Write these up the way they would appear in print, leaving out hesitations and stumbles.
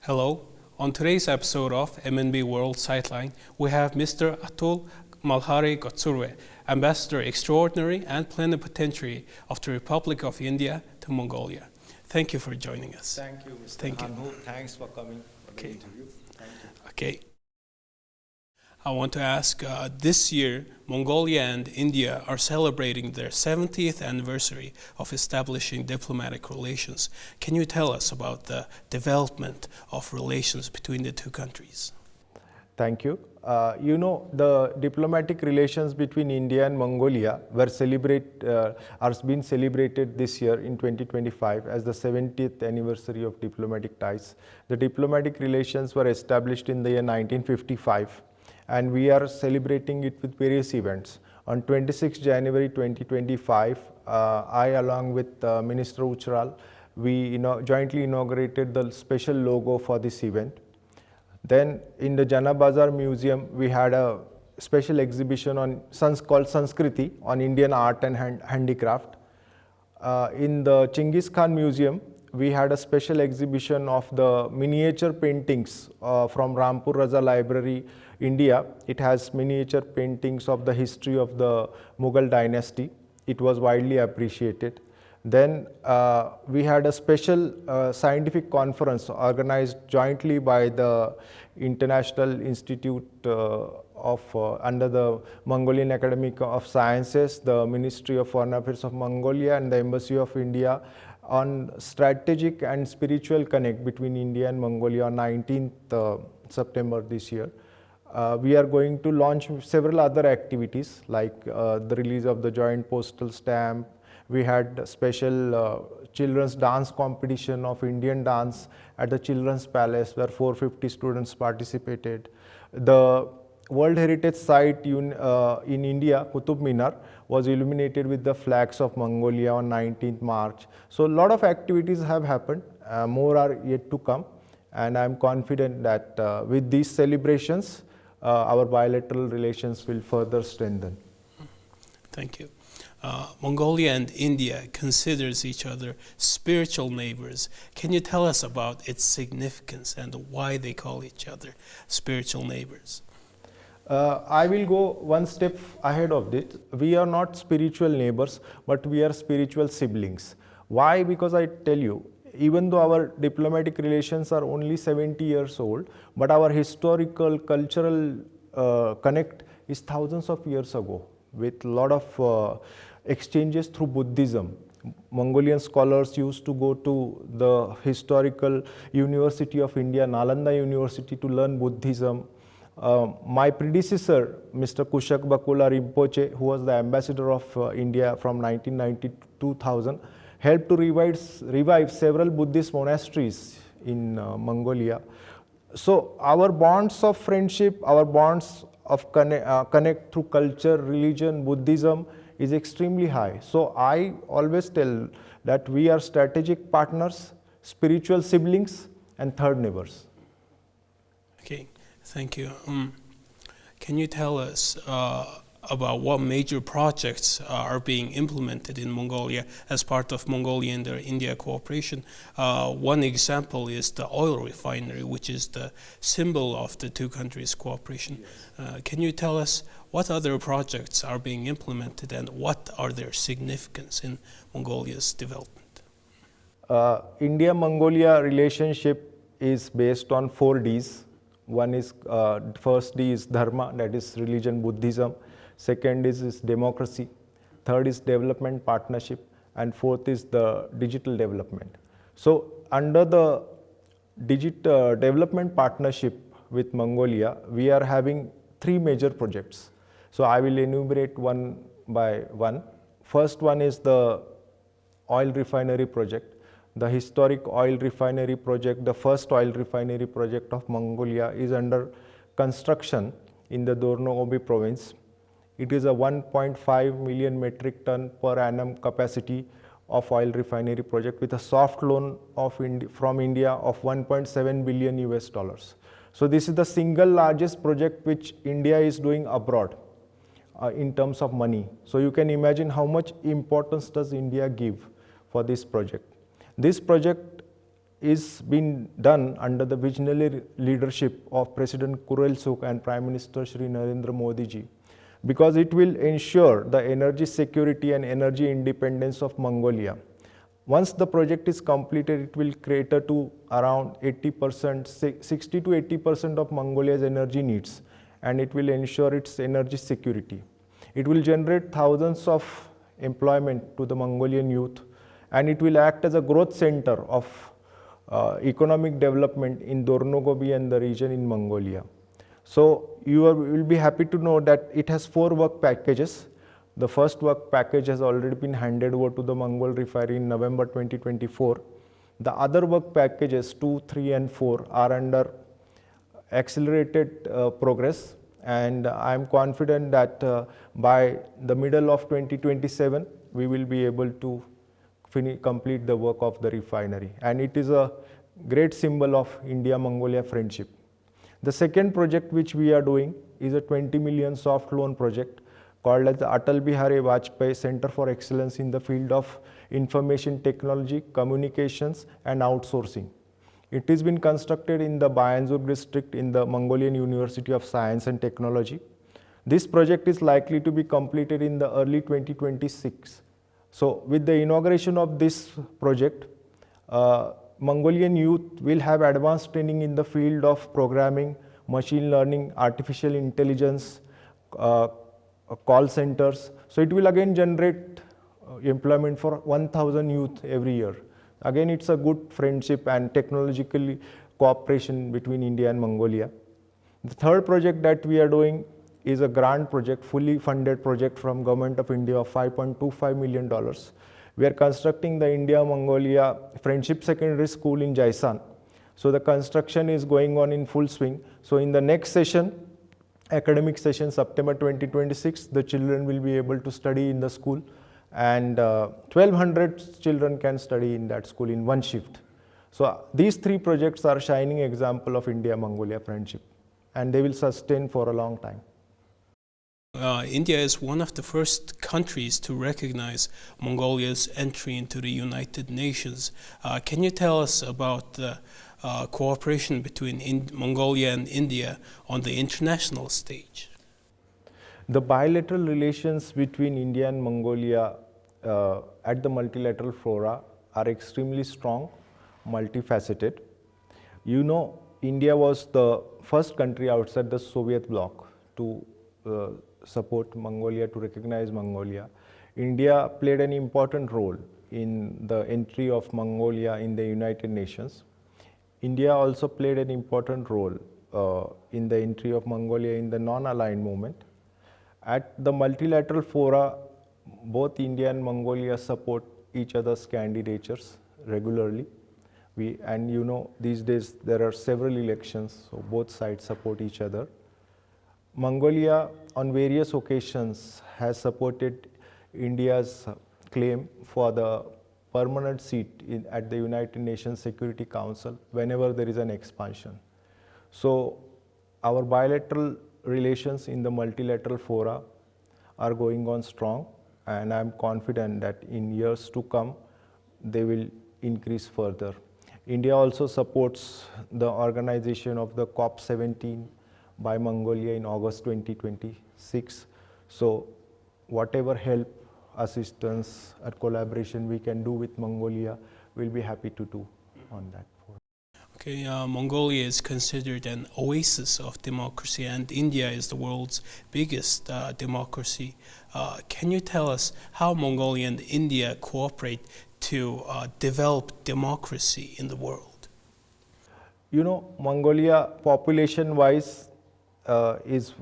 Hello. On today's episode of MNB World Sightline, we have Mr. Atul Malhari Gotsurve, Ambassador Extraordinary and Plenipotentiary of the Republic of India to Mongolia. Thank you for joining us. Thank you, Mr. Thank you. Hanhu. Thanks for coming for the interview. Thank you. Okay. I want to ask, this year, Mongolia and India are celebrating their 70th anniversary of establishing diplomatic relations. Can you tell us about the development of relations between the two countries? Thank you. The diplomatic relations between India and Mongolia are being celebrated this year in 2025 as the 70th anniversary of diplomatic ties. The diplomatic relations were established in the year 1955. And we are celebrating it with various events. On 26 January 2025, I along with Minister Uchral, we jointly inaugurated the special logo for this event. Then in the Jana Bazar Museum, we had a special exhibition called Sanskriti on Indian art and handicraft. In the Chinggis Khan Museum, we had a special exhibition of the miniature paintings from Rampur Raja Library, India. It has miniature paintings of the history of the Mughal dynasty. It was widely appreciated. Then we had a special scientific conference organized jointly by the International Institute under the Mongolian Academy of Sciences, the Ministry of Foreign Affairs of Mongolia and the Embassy of India on strategic and spiritual connect between India and Mongolia on 19th September this year. We are going to launch several other activities like the release of the joint postal stamp. We had a special children's dance competition of Indian dance at the Children's Palace where 450 students participated. The World Heritage Site in India, Qutub Minar, was illuminated with the flags of Mongolia on 19th March. So a lot of activities have happened, more are yet to come, and I am confident that with these celebrations, our bilateral relations will further strengthen. Thank you. Mongolia and India considers each other spiritual neighbors. Can you tell us about its significance and why they call each other spiritual neighbors? I will go one step ahead of this. We are not spiritual neighbors, but we are spiritual siblings. Why? Because I tell you, even though our diplomatic relations are only 70 years old, but our historical, cultural connect is thousands of years ago with a lot of exchanges through Buddhism. Mongolian scholars used to go to the historical University of India, Nalanda University, to learn Buddhism. My predecessor, Mr. Kushak Bakula Rinpoche, who was the ambassador of India from 1990 to 2000, helped to revive several Buddhist monasteries in Mongolia. So our bonds of friendship, our bonds of connect through culture, religion, Buddhism is extremely high. So I always tell that we are strategic partners, spiritual siblings, and third neighbors. Okay, thank you. Can you tell us about what major projects are being implemented in Mongolia as part of Mongolia and India cooperation? One example is the oil refinery, which is the symbol of the two countries' cooperation. Yes. Can you tell us what other projects are being implemented and what are their significance in Mongolia's development? India-Mongolia relationship is based on 4 Ds. One is, first D is Dharma, that is religion, Buddhism. Second is democracy. Third is development partnership. And fourth is the digital development. So under the development partnership with Mongolia, we are having 3 major projects. So I will enumerate one by one. First one is the oil refinery project. The historic oil refinery project, the first oil refinery project of Mongolia, is under construction in the Dorno-Obi province. It is a 1.5 million metric ton per annum capacity of oil refinery project with a soft loan from India of 1.7 billion US dollars. So this is the single largest project which India is doing abroad in terms of money. So you can imagine how much importance does India give for this project. This project is being done under the visionary leadership of President Kurel Sukh and Prime Minister Shri Narendra Modi ji, because it will ensure the energy security and energy independence of Mongolia. Once the project is completed, it will cater to around 80%, 60 to 80% of Mongolia's energy needs, and it will ensure its energy security. It will generate thousands of employment to the Mongolian youth, and it will act as a growth center of economic development in Dornogobi and the region in Mongolia. So you will be happy to know that it has 4 work packages. The first work package has already been handed over to the Mongol refinery in November 2024. The other work packages 2, 3 and 4 are under accelerated progress, and I am confident that by the middle of 2027 we will be able to complete the work of the refinery, and it is a great symbol of India-Mongolia friendship. The second project which we are doing is a 20 million soft loan project called as the Atul Bihari Vajpayee Center for Excellence in the field of information technology, communications and outsourcing. It has been constructed in the Bayanzur district in the Mongolian University of Science and Technology. This project is likely to be completed in the early 2026. So with the inauguration of this project, Mongolian youth will have advanced training in the field of programming, machine learning, artificial intelligence, call centers. So it will again generate employment for 1,000 youth every year. Again, it's a good friendship and technological cooperation between India and Mongolia. The third project that we are doing is a grant project, fully funded project from Government of India of $5.25 million. We are constructing the India-Mongolia Friendship Secondary School in Jaisan. So the construction is going on in full swing. So in the next session, academic session, September 2026, the children will be able to study in the school, and 1,200 children can study in that school in one shift. So these 3 projects are shining example of India-Mongolia friendship, and they will sustain for a long time. India is one of the first countries to recognize Mongolia's entry into the United Nations. Can you tell us about the cooperation between Mongolia and India on the international stage? The bilateral relations between India and Mongolia at the multilateral fora are extremely strong, multifaceted. You know, India was the first country outside the Soviet bloc to support Mongolia, to recognize Mongolia. India played an important role in the entry of Mongolia in the United Nations. India also played an important role in the entry of Mongolia in the non-aligned movement. At the multilateral fora, both India and Mongolia support each other's candidatures regularly. And you know, these days there are several elections, so both sides support each other. Mongolia on various occasions has supported India's claim for the permanent seat at the United Nations Security Council whenever there is an expansion. So our bilateral relations in the multilateral fora are going on strong, and I am confident that in years to come they will increase further. India also supports the organization of the COP17 by Mongolia in August 2026. So whatever help, assistance or collaboration we can do with Mongolia, we'll be happy to do on that. Okay, Mongolia is considered an oasis of democracy, and India is the world's biggest democracy. Can you tell us how Mongolia and India cooperate to develop democracy in the world? You know, Mongolia population-wise is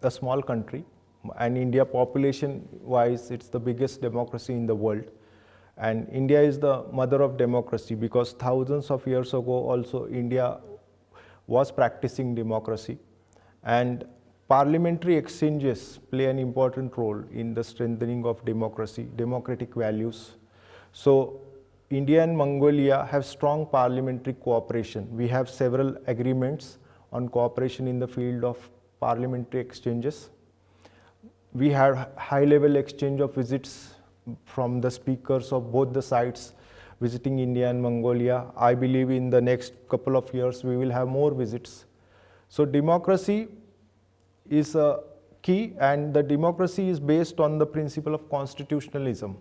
a small country, and India population-wise it's the biggest democracy in the world. And India is the mother of democracy because thousands of years ago also India was practicing democracy, and parliamentary exchanges play an important role in the strengthening of democracy, democratic values. So India and Mongolia have strong parliamentary cooperation. We have several agreements on cooperation in the field of parliamentary exchanges. We have high-level exchange of visits from the speakers of both the sides visiting India and Mongolia. I believe in the next couple of years we will have more visits. So democracy is a key, and the democracy is based on the principle of constitutionalism.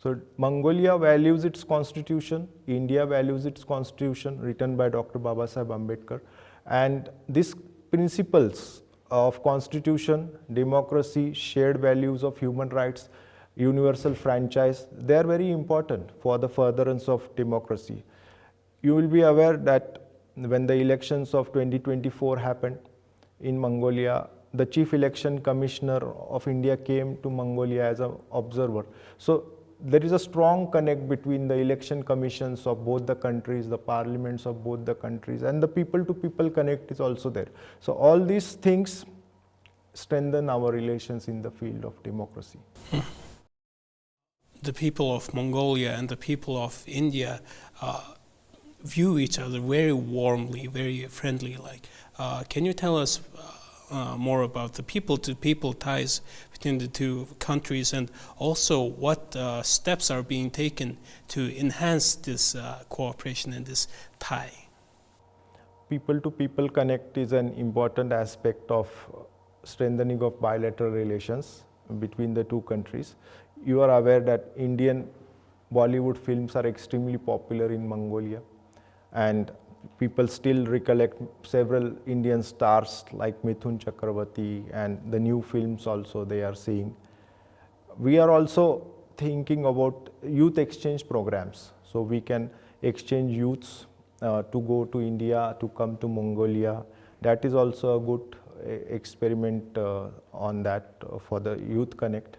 So Mongolia values its constitution, India values its constitution written by Dr. Babasaheb Ambedkar, and these principles of constitution, democracy, shared values of human rights, universal franchise, they are very important for the furtherance of democracy. You will be aware that when the elections of 2024 happened in Mongolia, the Chief Election Commissioner of India came to Mongolia as an observer. So there is a strong connect between the election commissions of both the countries, the parliaments of both the countries, and the people-to-people connect is also there. So all these things strengthen our relations in the field of democracy. The people of Mongolia and the people of India view each other very warmly, very friendly. Can you tell us more about the people-to-people ties between the two countries, and also what steps are being taken to enhance this cooperation and this tie? People-to-people connect is an important aspect of strengthening of bilateral relations between the two countries. You are aware that Indian Bollywood films are extremely popular in Mongolia, and people still recollect several Indian stars like Mithun Chakravarti, and the new films also they are seeing. We are also thinking about youth exchange programs, so we can exchange youths to go to India, to come to Mongolia. That is also a good experiment on that for the youth connect.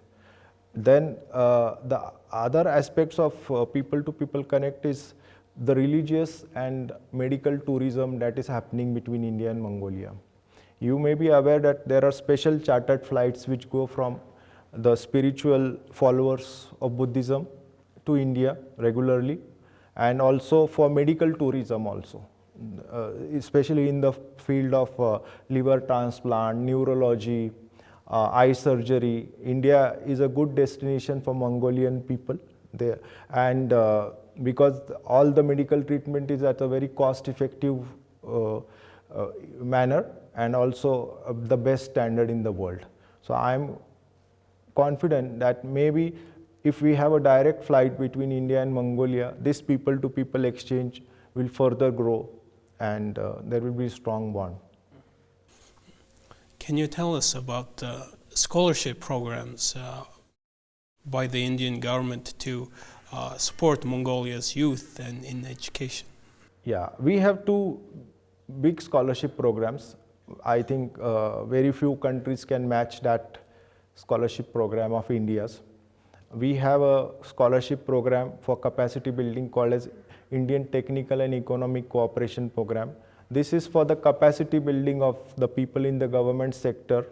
Then the other aspects of people-to-people connect is the religious and medical tourism that is happening between India and Mongolia. You may be aware that there are special chartered flights which go from the spiritual followers of Buddhism to India regularly, and also for medical tourism also, especially in the field of liver transplant, neurology, eye surgery. India is a good destination for Mongolian people there, and because all the medical treatment is at a very cost-effective manner, and also the best standard in the world. So I am confident that maybe if we have a direct flight between India and Mongolia, this people-to-people exchange will further grow, and there will be a strong bond. Can you tell us about the scholarship programs by the Indian government to support Mongolia's youth and in education? Yeah, we have two big scholarship programs. I think very few countries can match that scholarship program of India's. We have a scholarship program for capacity building called as Indian Technical and Economic Cooperation Program. This is for the capacity building of the people in the government sector.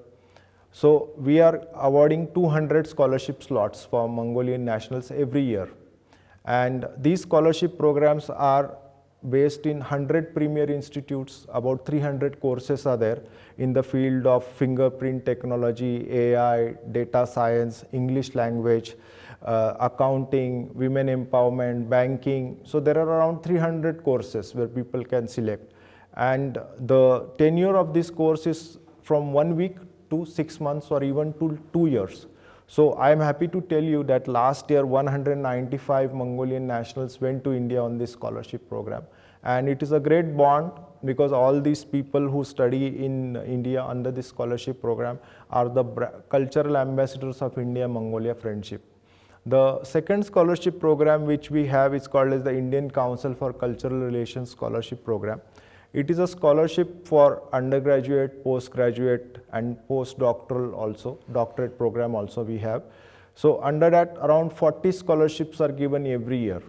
So we are awarding 200 scholarship slots for Mongolian nationals every year. And these scholarship programs are based in 100 premier institutes. About 300 courses are there in the field of fingerprint technology, AI, data science, English language, accounting, women empowerment, banking. So there are around 300 courses where people can select. And the tenure of this course is from 1 week to 6 months or even to 2 years. So I am happy to tell you that last year 195 Mongolian nationals went to India on this scholarship program. And it is a great bond because all these people who study in India under this scholarship program are the cultural ambassadors of India-Mongolia friendship. The second scholarship program which we have is called as the Indian Council for Cultural Relations Scholarship Program. It is a scholarship for undergraduate, postgraduate and postdoctoral also, doctorate program also we have. So under that around 40 scholarships are given every year,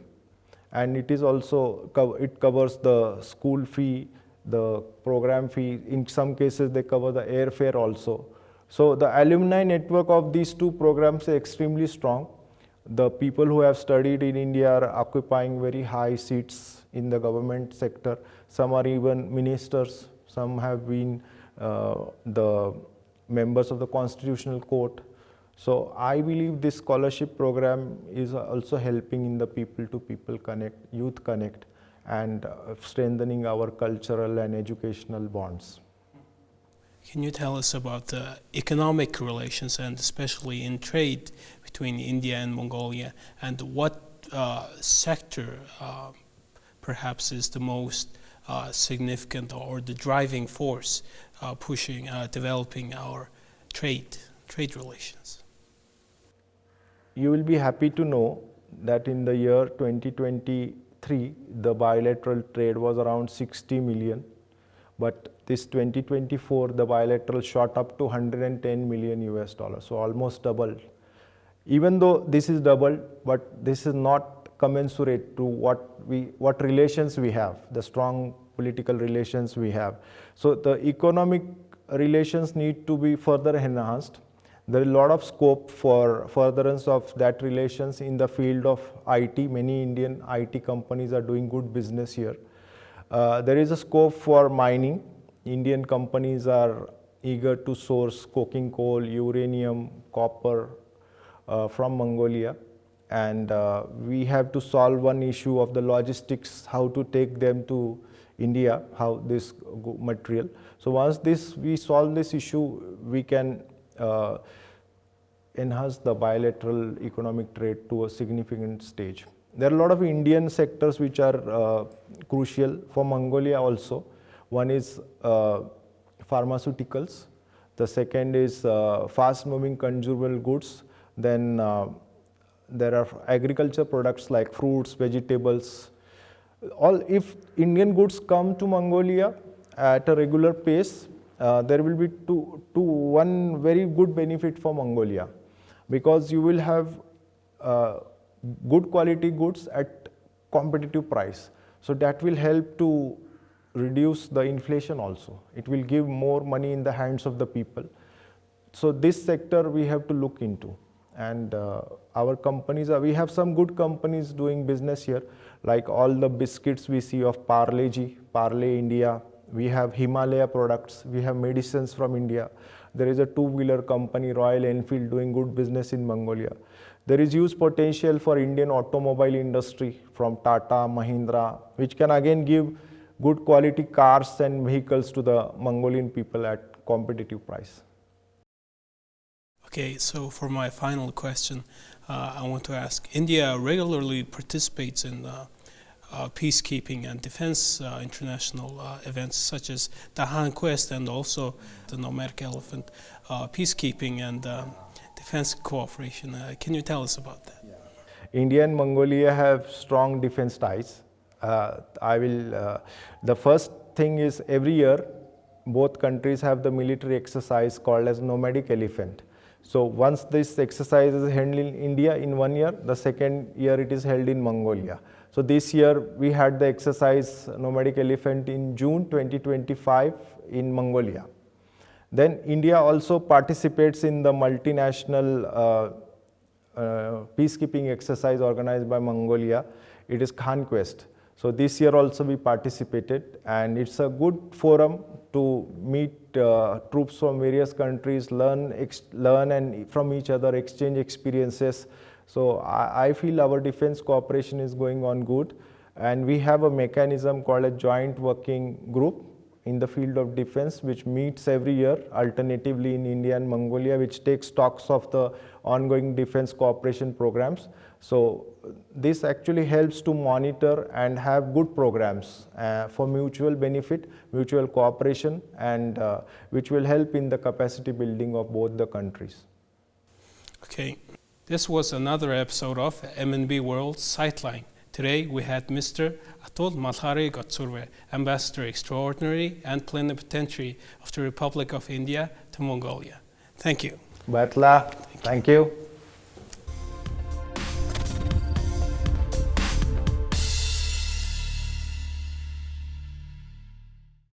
and it is also, it covers the school fee, the program fee, in some cases they cover the airfare also. So the alumni network of these two programs is extremely strong. The people who have studied in India are occupying very high seats in the government sector. Some are even ministers, some have been the members of the Constitutional Court. So I believe this scholarship program is also helping in the people-to-people connect, youth connect, and strengthening our cultural and educational bonds. Can you tell us about the economic relations and especially in trade between India and Mongolia, and what sector perhaps is the most significant or the driving force pushing, developing our trade relations? You will be happy to know that in the year 2023, the bilateral trade was around 60 million. But this 2024, the bilateral shot up to 110 million US dollars, so almost doubled. Even though this is doubled, but this is not commensurate to what relations we have, the strong political relations we have. So the economic relations need to be further enhanced. There is a lot of scope for furtherance of that relations in the field of IT. Many Indian IT companies are doing good business here. There is a scope for mining. Indian companies are eager to source coking coal, uranium, copper from Mongolia. And we have to solve one issue of the logistics, how to take them to India, how this material. So once we solve this issue, we can enhance the bilateral economic trade to a significant stage. There are a lot of Indian sectors which are crucial for Mongolia also. One is pharmaceuticals. The second is fast-moving consumable goods. Then there are agriculture products like fruits, vegetables. If Indian goods come to Mongolia at a regular pace, there will be one very good benefit for Mongolia, because you will have good quality goods at competitive price. So that will help to reduce the inflation also. It will give more money in the hands of the people. So this sector we have to look into. And our companies, we have some good companies doing business here, like all the biscuits we see of Parle India. We have Himalaya products, we have medicines from India. There is a two-wheeler company, Royal Enfield, doing good business in Mongolia. There is huge potential for Indian automobile industry from Tata, Mahindra, which can again give good quality cars and vehicles to the Mongolian people at competitive price. Okay, so for my final question, I want to ask, India regularly participates in peacekeeping and defense international events such as the Han Quest and also the Nomadic Elephant, peacekeeping and defense cooperation. Can you tell us about that? Yeah. India and Mongolia have strong defense ties. The first thing is, every year both countries have the military exercise called as Nomadic Elephant. So once this exercise is held in India in 1 year, the second year it is held in Mongolia. So this year we had the exercise Nomadic Elephant in June 2025 in Mongolia. Then India also participates in the multinational peacekeeping exercise organized by Mongolia. It is Khan Quest. So this year also we participated, and it's a good forum to meet troops from various countries, learn and from each other, exchange experiences. So I feel our defense cooperation is going on good, and we have a mechanism called a joint working group in the field of defense, which meets every year alternatively in India and Mongolia, which takes stocks of the ongoing defense cooperation programs. So this actually helps to monitor and have good programs for mutual benefit, mutual cooperation, and which will help in the capacity building of both the countries. Okay, this was another episode of MNB World Sightline. Today we had Mr. Atul Malhari Gotsurve, Ambassador Extraordinary and Plenipotentiary of the Republic of India to Mongolia. Thank you. Batla, thank you.